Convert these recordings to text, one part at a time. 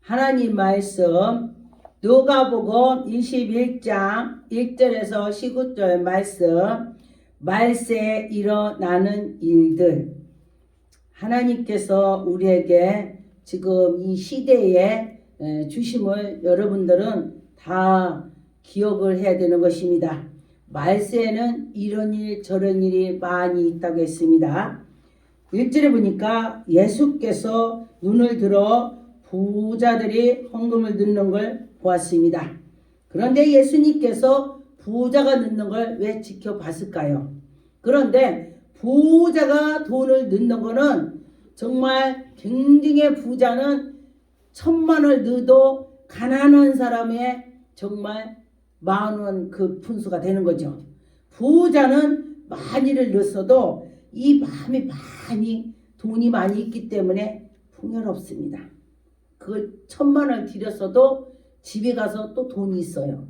하나님 말씀 누가복음 21장 1절에서 19절 말씀, 말세에 일어나는 일들. 하나님께서 우리에게 지금 이 시대에 주심을 여러분들은 다 기억을 해야 되는 것입니다. 말세에는 이런 일 저런 일이 많이 있다고 했습니다. 1절에 보니까 예수께서 눈을 들어 부자들이 헌금을 넣는 걸 보았습니다. 그런데 예수님께서 부자가 넣는 걸 왜 지켜봤을까요? 그런데 부자가 돈을 넣는 거는 정말 굉장히 부자는 1,000,000원을 넣어도 가난한 사람의 정말 10,000원 그 분수가 되는 거죠. 부자는 많이를 넣었어도 이 마음이 돈이 많이 있기 때문에 풍요롭습니다. 그 1,000,000원을 들였어도 집에 가서 또 돈이 있어요.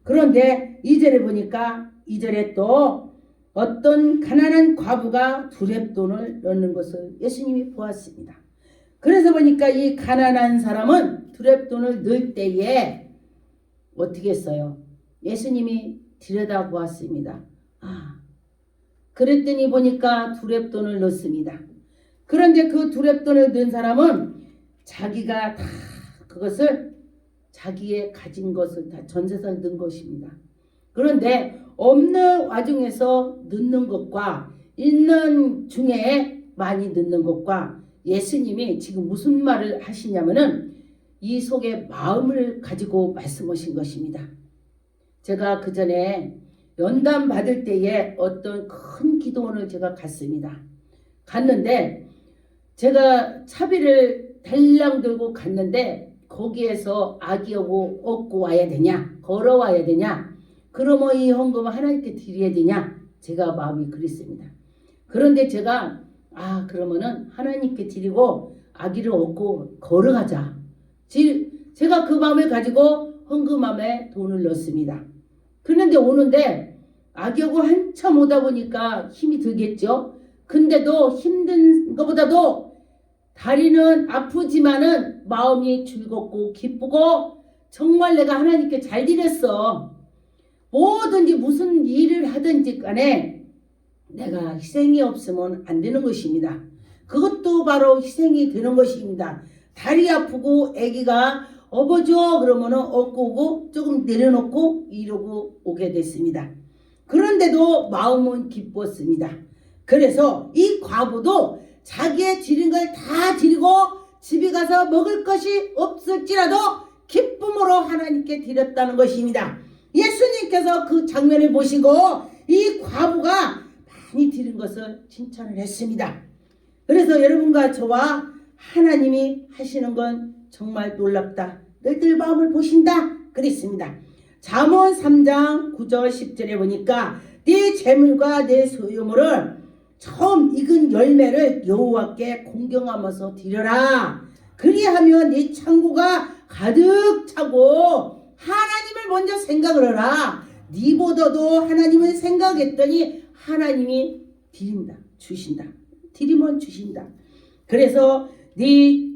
그런데 2절에 보니까 2절에 또 어떤 가난한 과부가 두렙돈을 넣는 것을 예수님이 보았습니다. 그래서 보니까 이 가난한 사람은 두렙돈을 넣을 때에 어떻게 했어요? 예수님이 들여다보았습니다. 그랬더니 보니까 두렙돈을 넣습니다. 그런데 그 두렙돈을 넣은 사람은 자기가 다 그것을 자기의 가진 것을 다 전재산을 넣은 것입니다. 그런데 없는 와중에서 넣는 것과 있는 중에 많이 넣는 것과 예수님이 지금 무슨 말을 하시냐면은 이 속에 마음을 가지고 말씀하신 것입니다. 제가 그 전에 연단 받을 때에 어떤 큰 기도원을 제가 갔습니다. 갔는데 제가 차비를 달랑 들고 갔는데 거기에서 아기하고 얻고 와야 되냐, 걸어와야 되냐, 그러면 이 헌금을 하나님께 드려야 되냐, 제가 마음이 그랬습니다. 그런데 제가 그러면은 하나님께 드리고 아기를 얻고 걸어가자. 제가 그 마음을 가지고 헌금함에 돈을 넣습니다. 그런데 오는데 아기하고 한참 오다 보니까 힘이 들겠죠. 근데도 힘든 것보다도 다리는 아프지만은 마음이 즐겁고 기쁘고 정말 내가 하나님께 잘 드렸어. 뭐든지 무슨 일을 하든지 간에 내가 희생이 없으면 안 되는 것입니다. 그것도 바로 희생이 되는 것입니다. 다리 아프고 아기가 업어줘 그러면은 업고 오고 조금 내려놓고 이러고 오게 됐습니다. 그런데도 마음은 기뻤습니다. 그래서 이 과부도 자기의 드린 걸 다 드리고 집에 가서 먹을 것이 없을지라도 기쁨으로 하나님께 드렸다는 것입니다. 예수님께서 그 장면을 보시고 이 과부가 많이 드린 것을 칭찬을 했습니다. 그래서 여러분과 저와 하나님이 하시는 건 정말 놀랍다. 너희들 마음을 보신다. 그랬습니다. 잠언 3장 9절 10절에 보니까 네 재물과 네 소유물을 처음 익은 열매를 여호와께 공경하면서 드려라. 그리하면 네 창고가 가득 차고 하나님을 먼저 생각을 하라. 네보다도 하나님을 생각했더니 하나님이 드린다. 주신다. 드리면 주신다. 그래서 네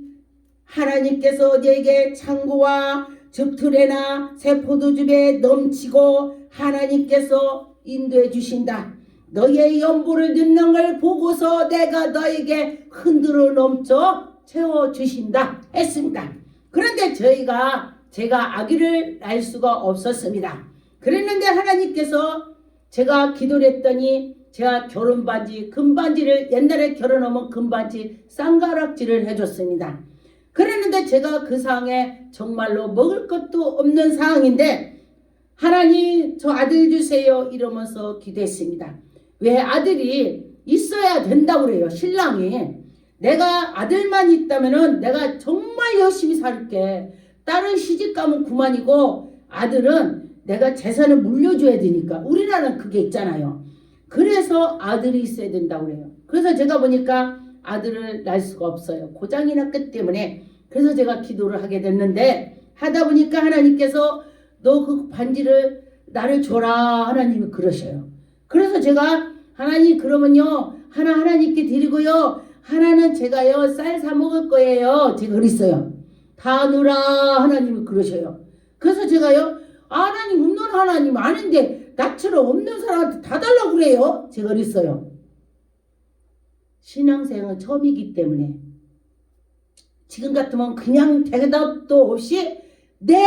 하나님께서 네게 창고와 즙틀에나 새 포도즙에 넘치고 하나님께서 인도해 주신다. 너의 연보를 넣는 걸 보고서 내가 너에게 흔들어 넘쳐 채워주신다 했습니다. 그런데 제가 아기를 낳을 수가 없었습니다. 그랬는데 하나님께서 제가 기도를 했더니 제가 결혼반지 금반지를 옛날에 결혼하면 금반지 쌍가락질을 해줬습니다. 그랬는데 제가 그 상황에 정말로 먹을 것도 없는 상황인데 하나님 저 아들 주세요 이러면서 기도했습니다. 왜 아들이 있어야 된다고 그래요. 신랑이 내가 아들만 있다면은 내가 정말 열심히 살게. 딸은 시집가면 그만이고 아들은 내가 재산을 물려줘야 되니까 우리나라는 그게 있잖아요. 그래서 아들이 있어야 된다고 그래요. 그래서 제가 보니까 아들을 낳을 수가 없어요. 고장이 났기 때문에. 그래서 제가 기도를 하게 됐는데 하다 보니까 하나님께서 너 그 반지를 나를 줘라 하나님이 그러셔요. 그래서 제가 하나님 그러면요 하나님께 드리고요 하나는 제가요 쌀 사 먹을 거예요. 제가 그랬어요. 다 넣으라 하나님이 그러셔요. 그래서 제가요, 하나님 없는 하나님 아닌데 나처럼 없는 사람한테 다 달라고 그래요. 제가 그랬어요. 신앙생활 처음이기 때문에 지금 같으면 그냥 대답도 없이 네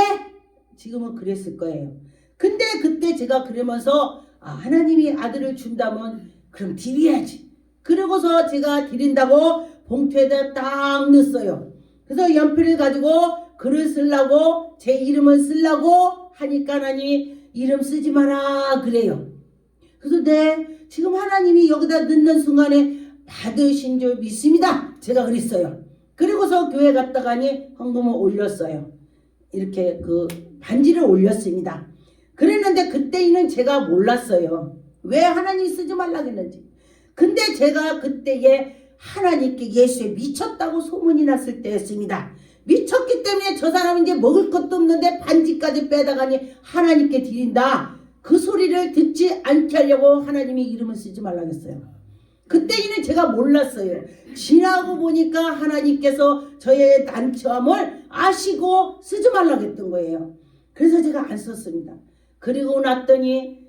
지금은 그랬을 거예요. 근데 그때 제가 그러면서 하나님이 아들을 준다면 그럼 드려야지. 그러고서 제가 드린다고 봉투에다 딱 넣었어요. 그래서 연필을 가지고 글을 쓰려고 제 이름을 쓰려고 하니까 하나님이 이름 쓰지 마라 그래요. 그래서 네 지금 하나님이 여기다 넣는 순간에 받으신 줄 믿습니다. 제가 그랬어요. 그리고서 교회 갔다 가니 헌금을 올렸어요. 이렇게 그 반지를 올렸습니다. 그랬는데 그때는 제가 몰랐어요. 왜 하나님 쓰지 말라고 했는지. 근데 제가 그때에 하나님께 예수에 미쳤다고 소문이 났을 때였습니다. 미쳤기 때문에 저 사람은 이제 먹을 것도 없는데 반지까지 빼다가니 하나님께 드린다. 그 소리를 듣지 않게 하려고 하나님이 이름을 쓰지 말라고 했어요. 그때는 제가 몰랐어요. 지나고 보니까 하나님께서 저의 난처함을 아시고 쓰지 말라고 했던 거예요. 그래서 제가 안 썼습니다. 그리고 났더니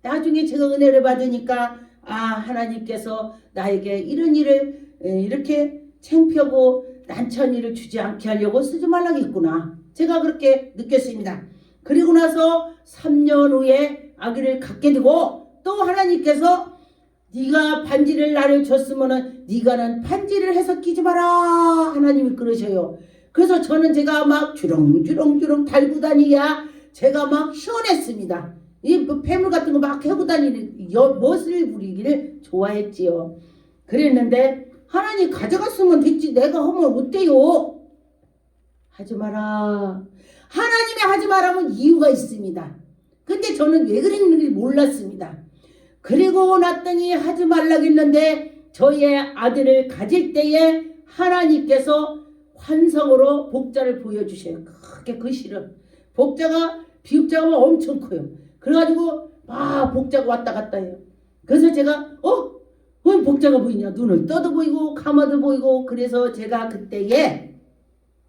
나중에 제가 은혜를 받으니까 하나님께서 나에게 이런 일을 이렇게 창피하고 난처한 일을 주지 않게 하려고 쓰지 말라고 했구나. 제가 그렇게 느꼈습니다. 그리고 나서 3년 후에 아기를 갖게 되고 또 하나님께서 네가 반지를 나를 줬으면은 네가는 반지를 해서 끼지 마라 하나님이 그러셔요. 그래서 저는 제가 막 주렁주렁 달고 다니야 제가 막 시원했습니다. 이 폐물 같은 거 막 해고 다니는 멋을 부리기를 좋아했지요. 그랬는데 하나님 가져갔으면 됐지 내가 하면 어때요? 하지 마라. 하나님이 하지 말라면 이유가 있습니다. 근데 저는 왜 그랬는지 몰랐습니다. 그리고 났더니 하지 말라고 했는데 저의 아들을 가질 때에 하나님께서 환상으로 복자를 보여주셔요. 크게 글씨를. 복자가 비읍자가 엄청 커요. 그래가지고 막 복자가 왔다 갔다 해요. 그래서 제가 왜 복자가 보이냐. 눈을 떠도 보이고 감아도 보이고. 그래서 제가 그때에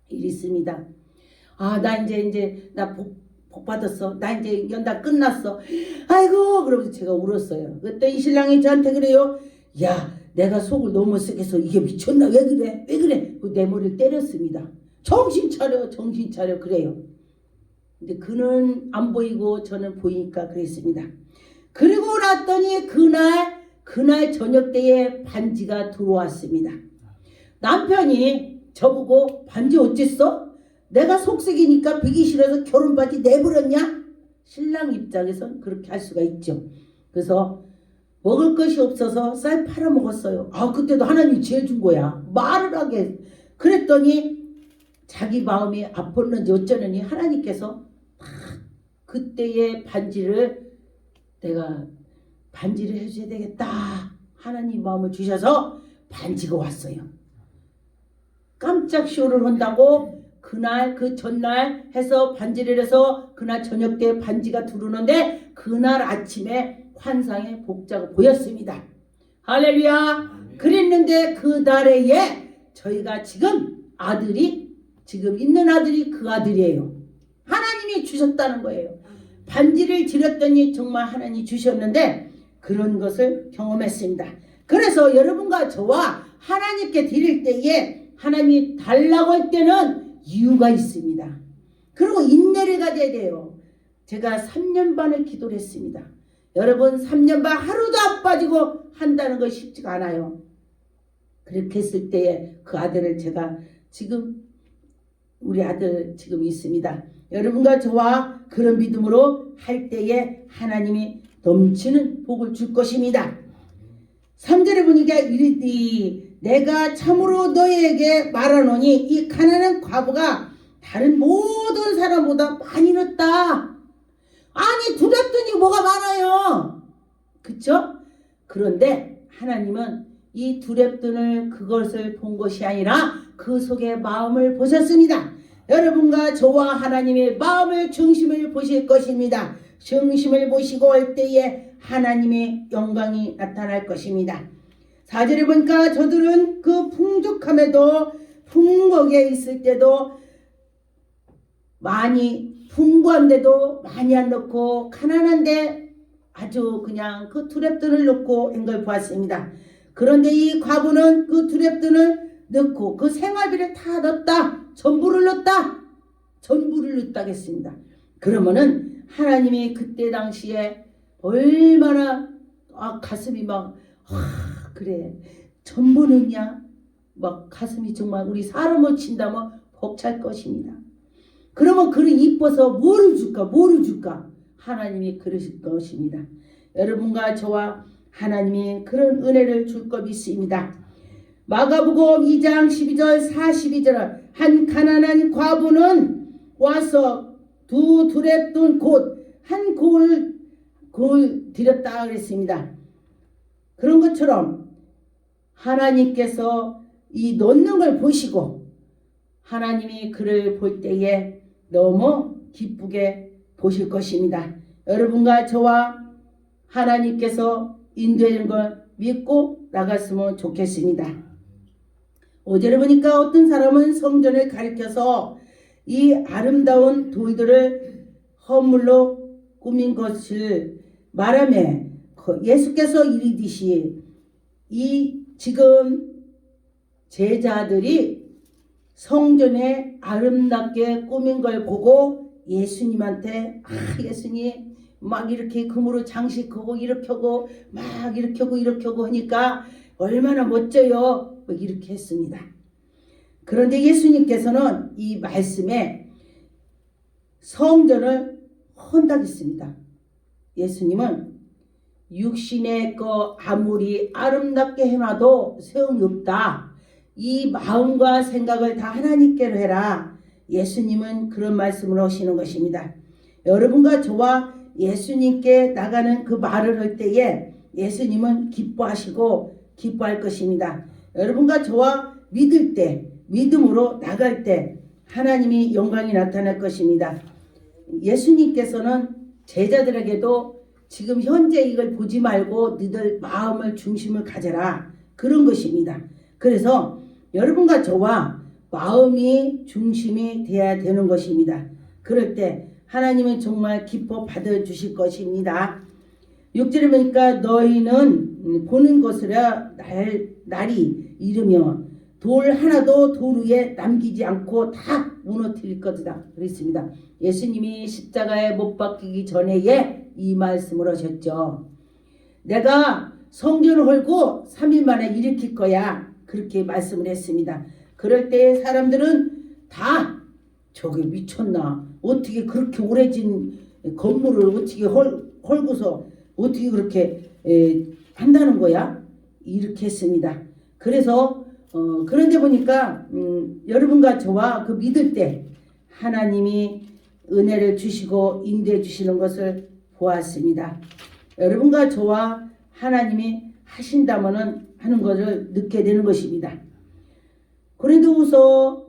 이랬습니다. 나 이제 나 복 받았어. 나 이제 연단 끝났어. 아이고 그러면서 제가 울었어요. 그때 이 신랑이 저한테 그래요. 야 내가 속을 너무 세게 해서 이게 미쳤나. 왜 그래 왜 그래. 내 머리를 때렸습니다. 정신 차려 그래요. 근데 그는 안 보이고 저는 보이니까 그랬습니다. 그리고 났더니 그날 저녁 때에 반지가 들어왔습니다. 남편이 저보고 반지 어쨌어? 내가 속색이니까 비기 싫어서 결혼 반지 내버렸냐? 신랑 입장에선 그렇게 할 수가 있죠. 그래서 먹을 것이 없어서 쌀 팔아 먹었어요. 그때도 하나님이 제일 준 거야. 말을 하게. 그랬더니 자기 마음이 아팠는지 어쩌느니 하나님께서 그때의 반지를 내가 반지를 해줘야 되겠다. 하나님 마음을 주셔서 반지가 왔어요. 깜짝 쇼를 한다고 그날 그 전날 해서 반지를 해서 그날 저녁 때 반지가 들어오는데 그날 아침에 환상의 복자가 보였습니다. 할렐루야. 그랬는데 그 달에 저희가 지금 있는 아들이 그 아들이에요. 하나님이 주셨다는 거예요. 반지를 드렸더니 정말 하나님이 주셨는데 그런 것을 경험했습니다. 그래서 여러분과 저와 하나님께 드릴 때에 하나님이 달라고 할 때는 이유가 있습니다. 그리고 인내를 가져야 돼요. 제가 3년 반을 기도를 했습니다. 여러분 3년 반 하루도 안 빠지고 한다는 거 쉽지가 않아요. 그렇게 했을 때에 그 아들을 제가 지금 우리 아들 지금 있습니다. 여러분과 저와 그런 믿음으로 할 때에 하나님이 넘치는 복을 줄 것입니다. 3절에 보니까 이르디 내가 참으로 너희에게 말하노니 이 가난한 과부가 다른 모든 사람보다 많이 넣었다. 아니 두렵더니 뭐가 많아요. 그쵸? 그런데 하나님은 이 두렵돈을 그것을 본 것이 아니라 그 속의 마음을 보셨습니다. 여러분과 저와 하나님의 마음을 중심을 보실 것입니다. 중심을 보시고 할 때에 하나님의 영광이 나타날 것입니다. 4절에 보니까 저들은 그 풍족함에도 풍족에 있을 때도 많이, 풍부한데도 많이 안 넣고, 가난한데 아주 그냥 그 두렙돈을 넣고 한 걸 보았습니다. 그런데 이 과부는 그 두렙돈을 넣고 그 생활비를 다 넣었다. 전부를 넣었다. 전부를 넣었다겠습니다. 그러면은 하나님이 그때 당시에 얼마나 가슴이 막 그래 전부 넣냐? 막 가슴이 정말 우리 사람을 친다면 벅찰 것입니다. 그러면 그를 이뻐서 뭐를 줄까? 하나님이 그러실 것입니다. 여러분과 저와 하나님이 그런 은혜를 줄 것 믿습니다. 마가복음 2장 12절 42절 한 가난한 과부는 와서 두 두렙돈 곧 한 고을 드렸다 그랬습니다. 그런 것처럼 하나님께서 이 넣는 걸 보시고 하나님이 그를 볼 때에 너무 기쁘게 보실 것입니다. 여러분과 저와 하나님께서 인도하는 걸 믿고 나갔으면 좋겠습니다. 어제를 보니까 어떤 사람은 성전을 가리켜서 이 아름다운 돌들을 허물로 꾸민 것을 말하며 예수께서 이르듯이 이 지금 제자들이 성전에 아름답게 꾸민 걸 보고 예수님한테 예수님 막 이렇게 금으로 장식하고 이렇게 하고 막 이렇게 하고 하니까 얼마나 멋져요. 이렇게 했습니다. 그런데 예수님께서는 이 말씀에 성전을 헌다겠습니다. 예수님은 육신의 거 아무리 아름답게 해놔도 소용이 없다. 이 마음과 생각을 다 하나님께로 해라. 예수님은 그런 말씀을 하시는 것입니다. 여러분과 저와 예수님께 나가는 그 말을 할 때에 예수님은 기뻐하시고 기뻐할 것입니다. 여러분과 저와 믿을 때, 믿음으로 나갈 때 하나님이 영광이 나타날 것입니다. 예수님께서는 제자들에게도 지금 현재 이걸 보지 말고 너희들 마음을 중심을 가져라. 그런 것입니다. 그래서 여러분과 저와 마음이 중심이 되어야 되는 것입니다. 그럴 때 하나님은 정말 기뻐 받아주실 것입니다. 6절에 보니까 너희는 보는 것으로 날이 이르며 돌 하나도 돌 위에 남기지 않고 다 무너뜨릴 것이다. 그랬습니다. 예수님이 십자가에 못 박히기 전에 이 말씀을 하셨죠. 내가 성전을 헐고 3일 만에 일으킬 거야. 그렇게 말씀을 했습니다. 그럴 때 사람들은 다 저게 미쳤나? 어떻게 그렇게 오래진 건물을 어떻게 헐고서 어떻게 그렇게 한다는 거야? 이렇게 했습니다. 그래서 그런데 보니까 여러분과 저와 그 믿을 때 하나님이 은혜를 주시고 인도해 주시는 것을 보았습니다. 여러분과 저와 하나님이 하신다면은 하는 것을 느끼게 되는 것입니다. 고린도후서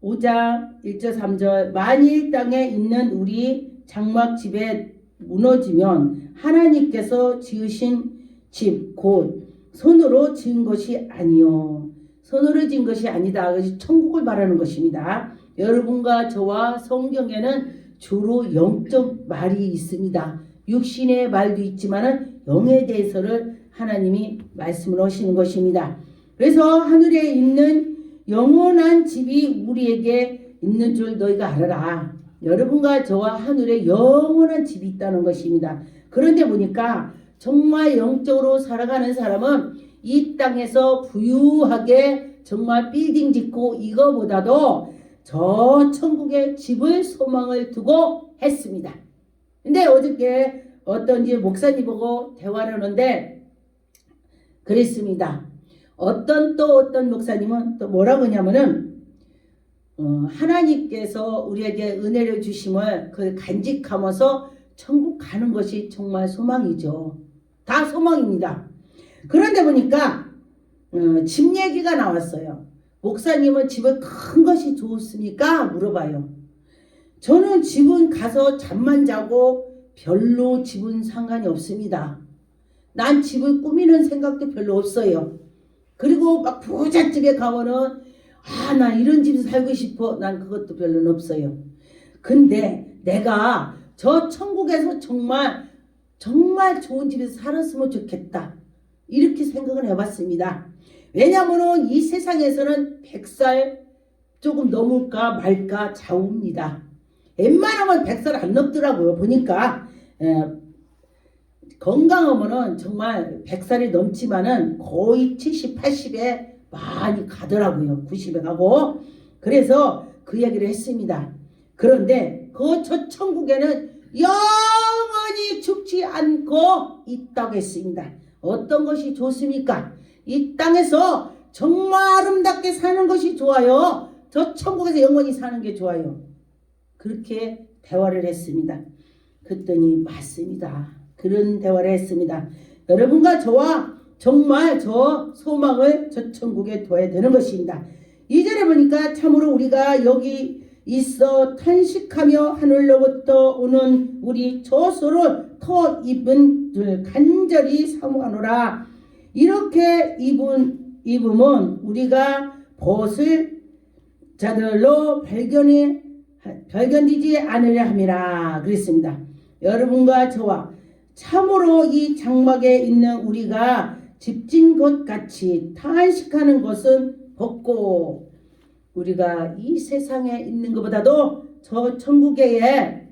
5장 1절 3절 만일 땅에 있는 우리 장막집에 무너지면 하나님께서 지으신 집 곧 손으로 지은 것이 아니요 손으로 지은 것이 아니다. 그것이 천국을 말하는 것입니다. 여러분과 저와 성경에는 주로 영적 말이 있습니다. 육신의 말도 있지만 영에 대해서를 하나님이 말씀을 하시는 것입니다. 그래서 하늘에 있는 영원한 집이 우리에게 있는 줄 너희가 알아라. 여러분과 저와 하늘에 영원한 집이 있다는 것입니다. 그런데 보니까 정말 영적으로 살아가는 사람은 이 땅에서 부유하게 정말 빌딩 짓고 이거보다도 저 천국에 집을 소망을 두고 했습니다. 근데 어저께 어떤 목사님 보고 대화를 하는데 그랬습니다. 어떤 목사님은 또 뭐라고 하냐면은 하나님께서 우리에게 은혜를 주심을 그 간직하면서 천국 가는 것이 정말 소망이죠. 다 소망입니다. 그런데 보니까 집 얘기가 나왔어요. 목사님은 집을 큰 것이 좋습니까? 물어봐요. 저는 집은 가서 잠만 자고 별로 집은 상관이 없습니다. 난 집을 꾸미는 생각도 별로 없어요. 그리고 막 부잣집에 가면은 아, 나 이런 집에서 살고 싶어. 난 그것도 별로는 없어요. 근데 내가 저 천국에서 정말 정말 좋은 집에서 살았으면 좋겠다. 이렇게 생각을 해봤습니다. 왜냐하면 이 세상에서는 100살 조금 넘을까 말까 좌우입니다. 웬만하면 100살 안 넘더라고요. 보니까 건강하면은 정말 100살이 넘지만은 거의 70, 80에 많이 가더라고요. 90에 가고. 그래서 그 얘기를 했습니다. 그런데 저 천국에는 영원히 죽지 않고 있다고 했습니다. 어떤 것이 좋습니까? 이 땅에서 정말 아름답게 사는 것이 좋아요? 저 천국에서 영원히 사는 게 좋아요? 그렇게 대화를 했습니다. 그랬더니 맞습니다. 그런 대화를 했습니다. 여러분과 저와 정말 저 소망을 저 천국에 둬야 되는 것입니다. 2절에 보니까 참으로 우리가 여기 있어 탄식하며 하늘로부터 오는 우리 저소를 터 입은 줄 간절히 사모하노라. 이렇게 입으면 우리가 벗을 자들로 발견되지 않으려 함이라 그랬습니다. 여러분과 저와 참으로 이 장막에 있는 우리가 집진 것 같이 탄식하는 것은 벗고 우리가 이 세상에 있는 것보다도 저 천국에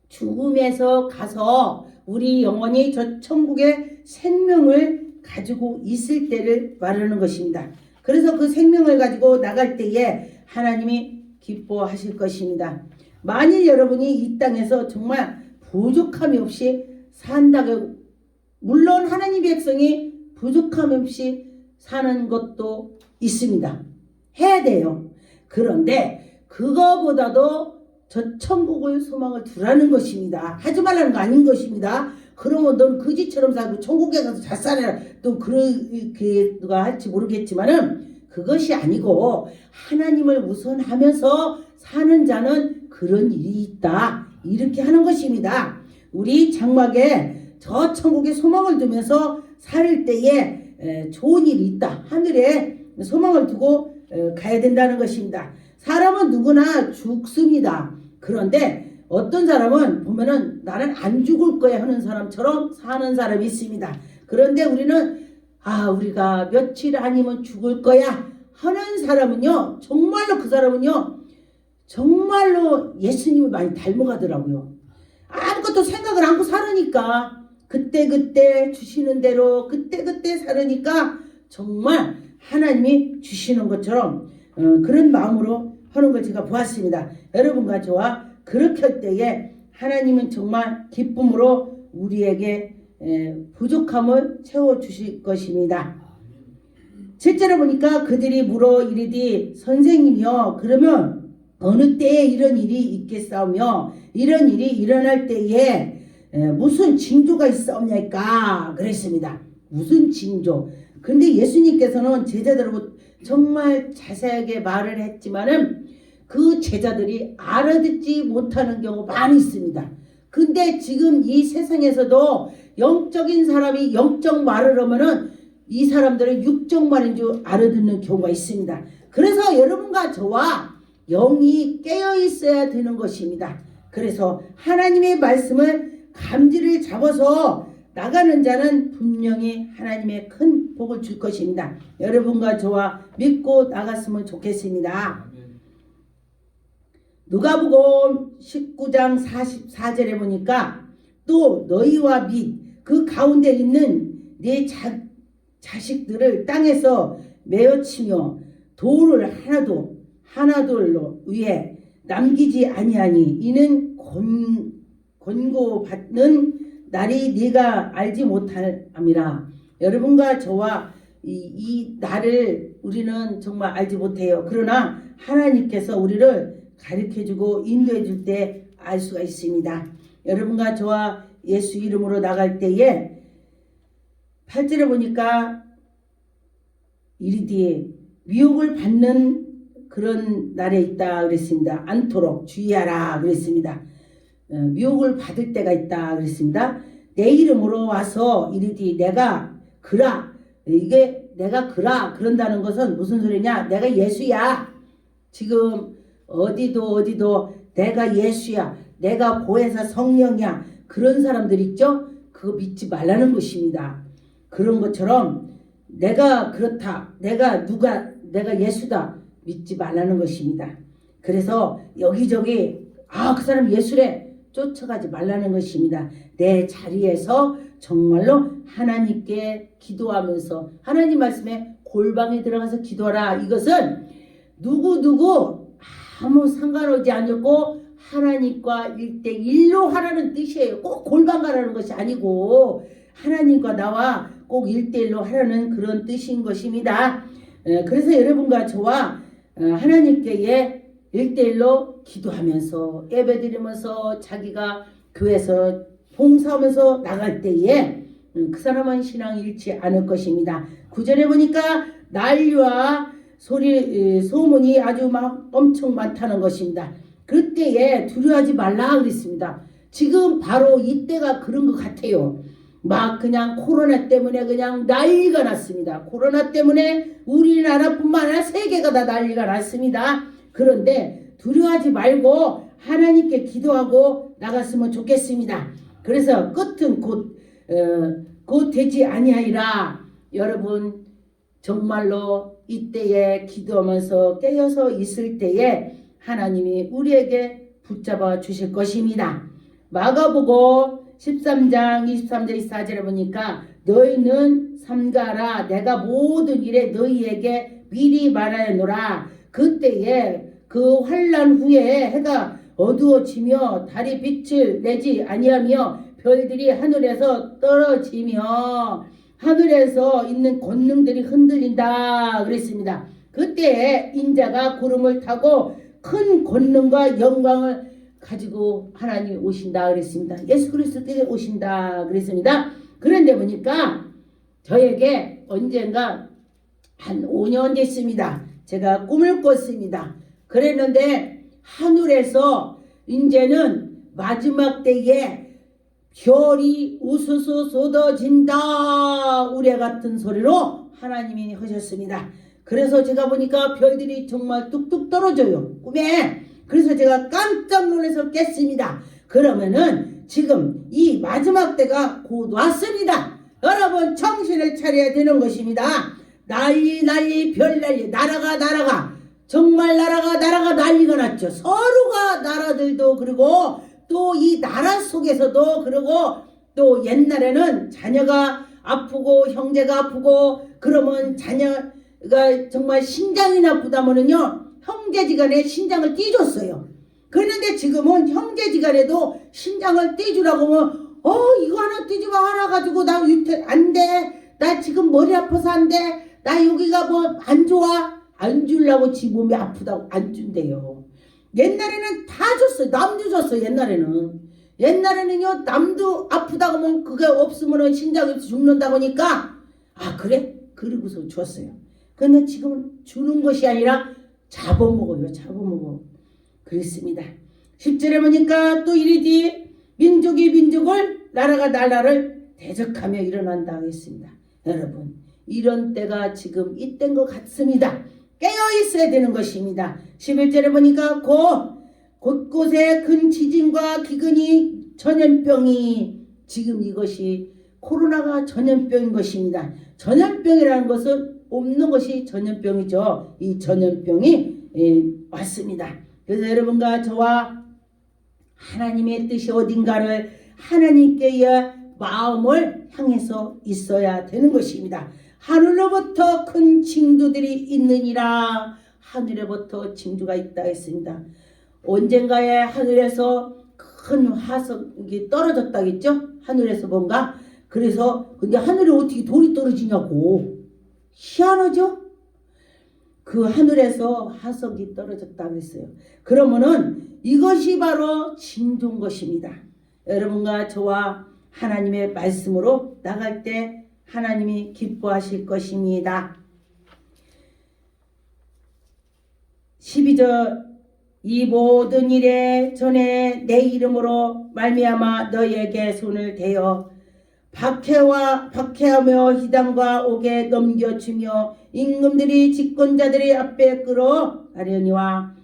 죽음에서 가서 우리 영원히 저 천국의 생명을 가지고 있을 때를 말하는 것입니다. 그래서 그 생명을 가지고 나갈 때에 하나님이 기뻐하실 것입니다. 만일 여러분이 이 땅에서 정말 부족함이 없이 산다고, 물론 하나님의 백성이 부족함 없이 사는 것도 있습니다. 해야 돼요. 그런데 그거보다도 저 천국을 소망을 두라는 것입니다. 하지 말라는 거 아닌 것입니다. 그러면 넌 거지처럼 살고 천국에 가서 잘 살아라 또 그렇게 누가 할지 모르겠지만은 그것이 아니고 하나님을 우선하면서 사는 자는 그런 일이 있다. 이렇게 하는 것입니다. 우리 장막에 저 천국에 소망을 두면서 살 때에 좋은 일이 있다. 하늘에 소망을 두고 가야 된다는 것입니다. 사람은 누구나 죽습니다. 그런데 어떤 사람은 보면은 나는 안 죽을 거야 하는 사람처럼 사는 사람이 있습니다. 그런데 우리는 우리가 며칠 아니면 죽을 거야 하는 사람은요, 정말로 그 사람은요, 정말로 예수님을 많이 닮아가더라고요. 아무것도 생각을 않고 살으니까 그때그때 주시는 대로 그때그때 살으니까 정말 하나님이 주시는 것처럼 그런 마음으로 하는 걸 제가 보았습니다. 여러분과 저와 그렇게 할 때에 하나님은 정말 기쁨으로 우리에게 부족함을 채워주실 것입니다. 실제로 보니까 그들이 물어 이르되 선생님이여 그러면 어느 때에 이런 일이 있겠사오며 이런 일이 일어날 때에 무슨 징조가 있사옵니까? 그랬습니다. 무슨 징조? 근데 예수님께서는 제자들하고 정말 자세하게 말을 했지만은 그 제자들이 알아듣지 못하는 경우 많이 있습니다. 근데 지금 이 세상에서도 영적인 사람이 영적 말을 하면은 이 사람들은 육적 말인 줄 알아듣는 경우가 있습니다. 그래서 여러분과 저와 영이 깨어 있어야 되는 것입니다. 그래서 하나님의 말씀을 감지를 잡아서 나가는 자는 분명히 하나님의 큰 복을 줄 것입니다. 여러분과 저와 믿고 나갔으면 좋겠습니다. 누가복음 19장 44절에 보니까 또 너희와 및 그 가운데 있는 네 자식들을 땅에서 메어치며 돌을 하나둘로 위에 남기지 아니하니 이는 권고받는 날이 네가 알지 못함이라. 여러분과 저와 이 날을 우리는 정말 알지 못해요. 그러나 하나님께서 우리를 가르쳐주고 인도해줄 때 알 수가 있습니다. 여러분과 저와 예수 이름으로 나갈 때에 8절에 보니까 이르되 미혹을 받는 그런 날에 있다 그랬습니다. 않도록 주의하라 그랬습니다. 미혹을 받을 때가 있다 그랬습니다. 내 이름으로 와서 이르되 내가 그라, 이게 내가 그런다는 것은 무슨 소리냐? 내가 예수야. 지금 어디도 내가 예수야. 내가 보혜사 성령이야. 그런 사람들 있죠? 그거 믿지 말라는 것입니다. 그런 것처럼 내가 그렇다. 내가 예수다. 믿지 말라는 것입니다. 그래서 여기저기 그 사람 예수래. 쫓아가지 말라는 것입니다. 내 자리에서 정말로 하나님께 기도하면서 하나님 말씀에 골방에 들어가서 기도하라. 이것은 누구 아무 상관하지 않고 하나님과 1대1로 하라는 뜻이에요. 꼭 골방 가라는 것이 아니고 하나님과 나와 꼭 1대1로 하라는 그런 뜻인 것입니다. 그래서 여러분과 저와 하나님께 1대1로 기도하면서 예배드리면서 자기가 교회에서 봉사하면서 나갈 때에 그 사람은 신앙이 잃지 않을 것입니다. 구절에 보니까 난리와 소문이 아주 막 엄청 많다는 것입니다. 그때에 두려워하지 말라 그랬습니다. 지금 바로 이때가 그런 것 같아요. 막 그냥 코로나 때문에 그냥 난리가 났습니다. 코로나 때문에 우리나라뿐만 아니라 세계가 다 난리가 났습니다. 그런데 두려워하지 말고 하나님께 기도하고 나갔으면 좋겠습니다. 그래서 끝은 곧 되지 아니하리라. 여러분 정말로 이때에 기도하면서 깨어서 있을 때에 하나님이 우리에게 붙잡아 주실 것입니다. 마가복음 13장 23절 24절에 보니까 너희는 삼가라. 내가 모든 일에 너희에게 미리 말하노라. 그때에 그 환난 후에 해가 어두워지며 달이 빛을 내지 아니하며 별들이 하늘에서 떨어지며 하늘에서 있는 권능들이 흔들린다 그랬습니다. 그때 인자가 구름을 타고 큰 권능과 영광을 가지고 하나님이 오신다 그랬습니다. 예수 그리스도께 오신다 그랬습니다. 그런데 보니까 저에게 언젠가 한 5년 됐습니다. 제가 꿈을 꿨습니다. 그랬는데 하늘에서 이제는 마지막 때에 별이 우수수 쏟아진다 우레 같은 소리로 하나님이 하셨습니다. 그래서 제가 보니까 별들이 정말 뚝뚝 떨어져요 꿈에. 그래서 제가 깜짝 놀라서 깼습니다. 그러면은 지금 이 마지막 때가 곧 왔습니다. 여러분 정신을 차려야 되는 것입니다. 난리 별 난리 나라가 정말 나라가 난리가 났죠. 서로가 나라들도 그리고 또 이 나라 속에서도 그리고 또 옛날에는 자녀가 아프고 형제가 아프고 그러면 자녀가 정말 신장이 나쁘다면은요 형제지간에 신장을 떼줬어요. 그런데 지금은 형제지간에도 신장을 떼주라고 하면 이거 하나 떼지 마 하나 가지고 나 안 돼. 나 지금 머리 아파서 안 돼. 나 여기가 뭐 안 좋아. 안 주려고 지 몸이 아프다고 안 준대요. 옛날에는 다 줬어요. 남도 줬어요. 옛날에는요 남도 아프다고 하면 그게 없으면 신장이 죽는다고 하니까 그래? 그리고서 줬어요. 근데 지금은 주는 것이 아니라 잡아먹어요. 그렇습니다. 10절에 보니까 또 이르되 민족이 민족을 나라가 나라를 대적하며 일어난다 하겠습니다. 여러분 이런 때가 지금 이때인 것 같습니다. 깨어 있어야 되는 것입니다. 11절에 보니까 곳곳에 큰 지진과 기근이 전염병이 지금 이것이 코로나가 전염병인 것입니다. 전염병이라는 것은 없는 것이 전염병이죠. 이 전염병이 왔습니다. 그래서 여러분과 저와 하나님의 뜻이 어딘가를 하나님께 마음을 향해서 있어야 되는 것입니다. 하늘로부터 큰 징조들이 있느니라. 하늘에부터 징조가 있다 했습니다. 언젠가에 하늘에서 큰 화석이 떨어졌다겠죠? 하늘에서 뭔가. 그래서 근데 하늘에 어떻게 돌이 떨어지냐고. 희한하죠? 그 하늘에서 화석이 떨어졌다 그랬어요. 그러면은 이것이 바로 징조인 것입니다. 여러분과 저와 하나님의 말씀으로 나갈 때 하나님이 기뻐하실 것입니다. 12절 이 모든 일에 전에 내 이름으로 말미암아 너희에게 손을 대어 박해하며 희당과 옥에 넘겨주며 임금들이 집권자들의 앞에 끌어가려니와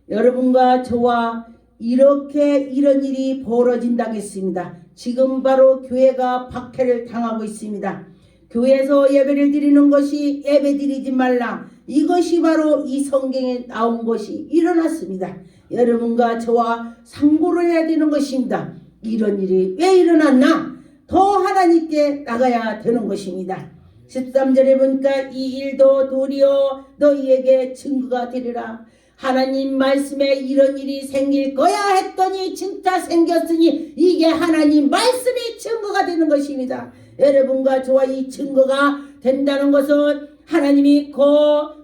여러분과 저와 이렇게 이런 일이 벌어진다겠습니다. 지금 바로 교회가 박해를 당하고 있습니다. 교회에서 예배를 드리는 것이 예배 드리지 말라. 이것이 바로 이 성경에 나온 것이 일어났습니다. 여러분과 저와 상고를 해야 되는 것입니다. 이런 일이 왜 일어났나? 더 하나님께 나가야 되는 것입니다. 13절에 보니까 이 일도 도리어 너희에게 증거가 되리라. 하나님 말씀에 이런 일이 생길 거야 했더니 진짜 생겼으니 이게 하나님 말씀이 증거가 되는 것입니다. 여러분과 저와 이 증거가 된다는 것은 하나님이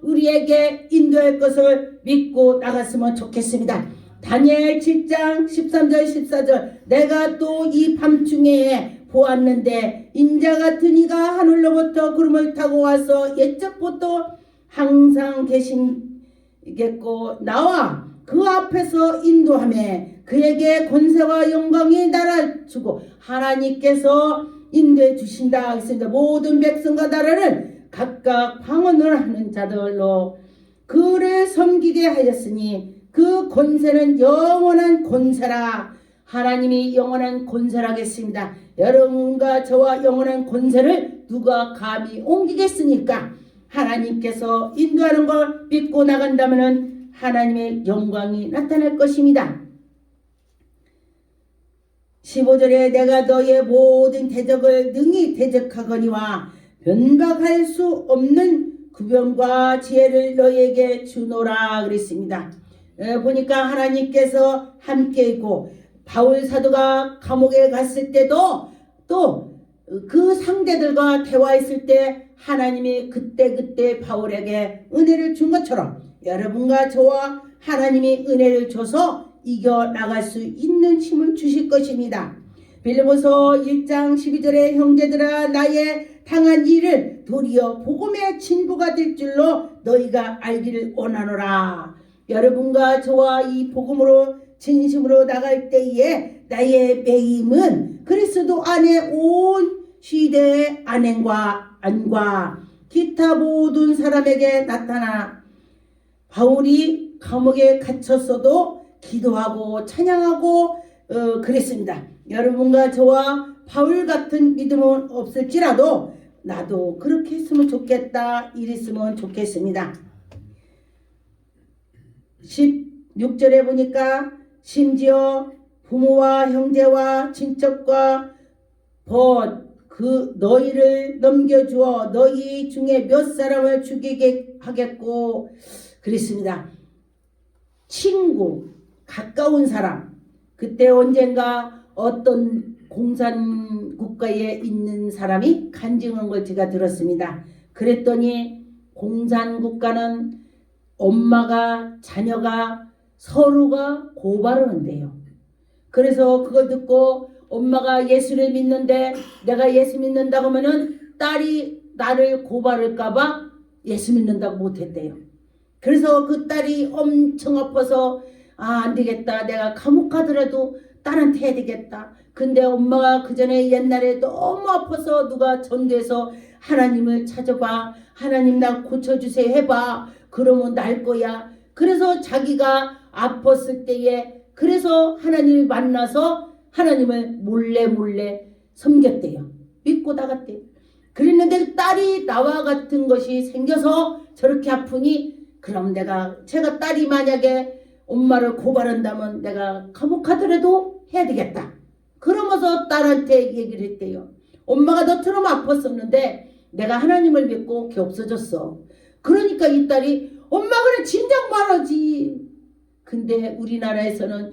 우리에게 인도할 것을 믿고 나갔으면 좋겠습니다. 다니엘 7장 13절 14절 내가 또 이 밤중에 보았는데 인자 같은 이가 하늘로부터 구름을 타고 와서 옛적부터 항상 계시겠고 나와 그 앞에서 인도하며 그에게 권세와 영광이 날아주고 하나님께서 인도해 주신다 했습니다. 모든 백성과 나라는 각각 방언을 하는 자들로 그를 섬기게 하였으니 그 권세는 영원한 권세라. 하나님이 영원한 권세라겠습니다. 여러분과 저와 영원한 권세를 누가 감히 옮기겠습니까? 하나님께서 인도하는 걸 믿고 나간다면 하나님의 영광이 나타날 것입니다. 15절에 내가 너의 모든 대적을 능히 대적하거니와 변박할 수 없는 구변과 지혜를 너에게 주노라 그랬습니다. 보니까 하나님께서 함께 있고 바울 사도가 감옥에 갔을 때도 또 그 상대들과 대화했을 때 하나님이 그때 바울에게 은혜를 준 것처럼 여러분과 저와 하나님이 은혜를 줘서 이겨나갈 수 있는 힘을 주실 것입니다. 빌립보서 1장 12절에 형제들아 나의 당한 일을 도리어 복음의 진부가 될 줄로 너희가 알기를 원하노라. 여러분과 저와 이 복음으로 진심으로 나갈 때에 나의 매임은 그리스도 안에 온 시대의 안과 기타 모든 사람에게 나타나 바울이 감옥에 갇혔어도 기도하고 찬양하고 그랬습니다. 여러분과 저와 바울 같은 믿음은 없을지라도 나도 그렇게 했으면 좋겠다 이랬으면 좋겠습니다. 16절에 보니까 심지어 부모와 형제와 친척과 너희를 넘겨주어 너희 중에 몇 사람을 죽이게 하겠고 그랬습니다. 친구, 가까운 사람, 그때 언젠가 어떤 공산국가에 있는 사람이 간증한 걸 제가 들었습니다. 그랬더니 공산국가는 엄마가 자녀가 서로가 고발을 한대요. 그래서 그걸 듣고 엄마가 예수를 믿는데 내가 예수 믿는다고 하면은 딸이 나를 고발할까봐 예수 믿는다고 못했대요. 그래서 그 딸이 엄청 아파서 안 되겠다. 내가 감옥 가더라도 딸한테 해야 되겠다. 근데 엄마가 그 전에 옛날에 너무 아파서 누가 전도해서 하나님을 찾아봐. 하나님 나 고쳐주세요 해봐. 그러면 날 거야. 그래서 자기가 아팠을 때에 그래서 하나님을 만나서 하나님을 몰래 섬겼대요. 믿고 나갔대요. 그랬는데 딸이 나와 같은 것이 생겨서 저렇게 아프니 그럼 제가 딸이 만약에 엄마를 고발한다면 내가 감옥 가더라도 해야 되겠다. 그러면서 딸한테 얘기를 했대요. 엄마가 너처럼 아팠었는데 내가 하나님을 믿고 걔 없어졌어. 그러니까 이 딸이 엄마 그래 진작 말하지. 근데 우리나라에서는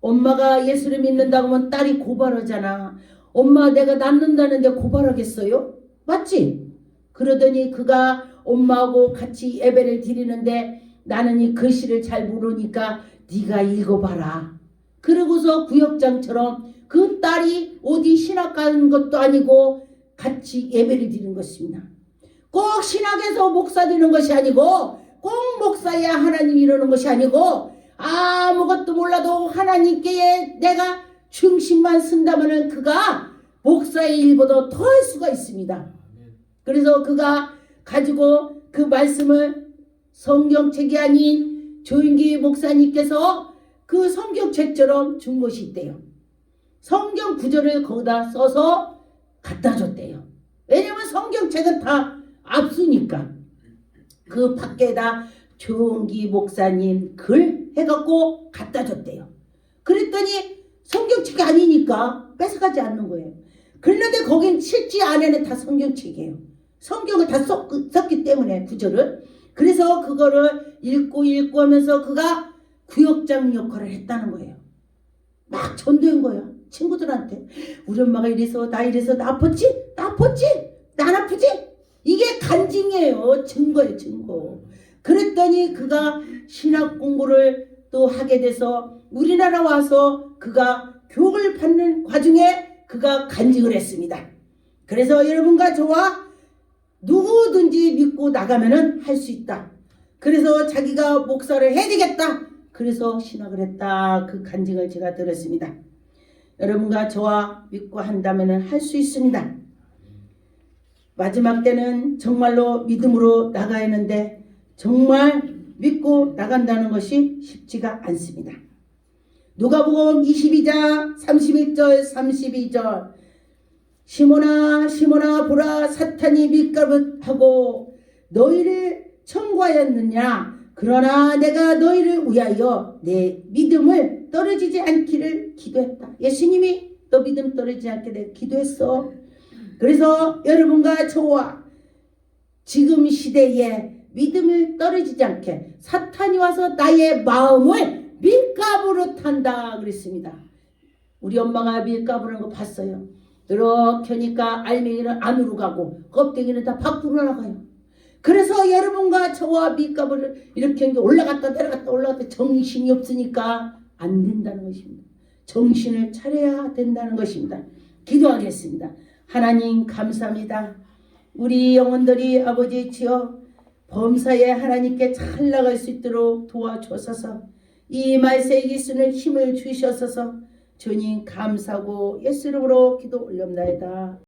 엄마가 예수를 믿는다고 하면 딸이 고발하잖아. 엄마 내가 낳는다는데 고발하겠어요? 맞지? 그러더니 그가 엄마하고 같이 예배를 드리는데 나는 이 글씨를 잘 모르니까 네가 읽어봐라. 그러고서 구역장처럼 그 딸이 어디 신학 가는 것도 아니고 같이 예배를 드리는 것입니다. 꼭 신학에서 목사 되는 것이 아니고 꼭 목사야 하나님 이러는 것이 아니고 아무것도 몰라도 하나님께 내가 중심만 쓴다면은 그가 목사의 일보다 더할 수가 있습니다. 그래서 그가 가지고 그 말씀을 성경책이 아닌 조윤기 목사님께서 그 성경책처럼 준 것이 있대요. 성경 구절을 거기다 써서 갖다 줬대요. 왜냐면 성경책은 다 압수니까. 그 밖에다 조은기 목사님 글 해갖고 갖다 줬대요. 그랬더니 성경책이 아니니까 뺏어가지 않는 거예요. 그런데 거긴 실제 안에는 다 성경책이에요. 성경을 다 썼기 때문에 구절을. 그래서 그거를 읽고 하면서 그가 구역장 역할을 했다는 거예요. 막 전도한 거예요. 친구들한테. 우리 엄마가 이래서 나 아팠지? 나 안 아프지? 이게 간증이에요. 증거예요. 증거. 그랬더니 그가 신학 공부를 또 하게 돼서 우리나라 와서 그가 교육을 받는 과정에 그가 간증을 했습니다. 그래서 여러분과 저와 누구든지 믿고 나가면은 할 수 있다. 그래서 자기가 목사를 해야 되겠다. 그래서 신학을 했다. 그 간증을 제가 들었습니다. 여러분과 저와 믿고 한다면은 할 수 있습니다. 마지막 때는 정말로 믿음으로 나가야 하는데 정말 믿고 나간다는 것이 쉽지가 않습니다. 누가복음 22장 31절 32절 시몬아 보라 사탄이 밀가루하고 너희를 청구하였느냐 그러나 내가 너희를 위하여 내 믿음을 떨어지지 않기를 기도했다. 예수님이 너 믿음 떨어지지 않게 내가 기도했어. 그래서 여러분과 저와 지금 시대에 믿음을 떨어지지 않게 사탄이 와서 나의 마음을 밀가루로 탄다 그랬습니다. 우리 엄마가 밀가루라는 거 봤어요. 이렇게 하니까 알맹이는 안으로 가고 껍데기는 다 밖으로 나가요. 그래서 여러분과 저와 밀가루를 이렇게 올라갔다 내려갔다 정신이 없으니까 안 된다는 것입니다. 정신을 차려야 된다는 것입니다. 기도하겠습니다. 하나님 감사합니다. 우리 영혼들이 아버지 주여 범사에 하나님께 잘 나갈 수 있도록 도와주셔서 이 말세의 기수는 힘을 주셔서 주님 감사하고 예수 이름으로 기도 올렵나이다.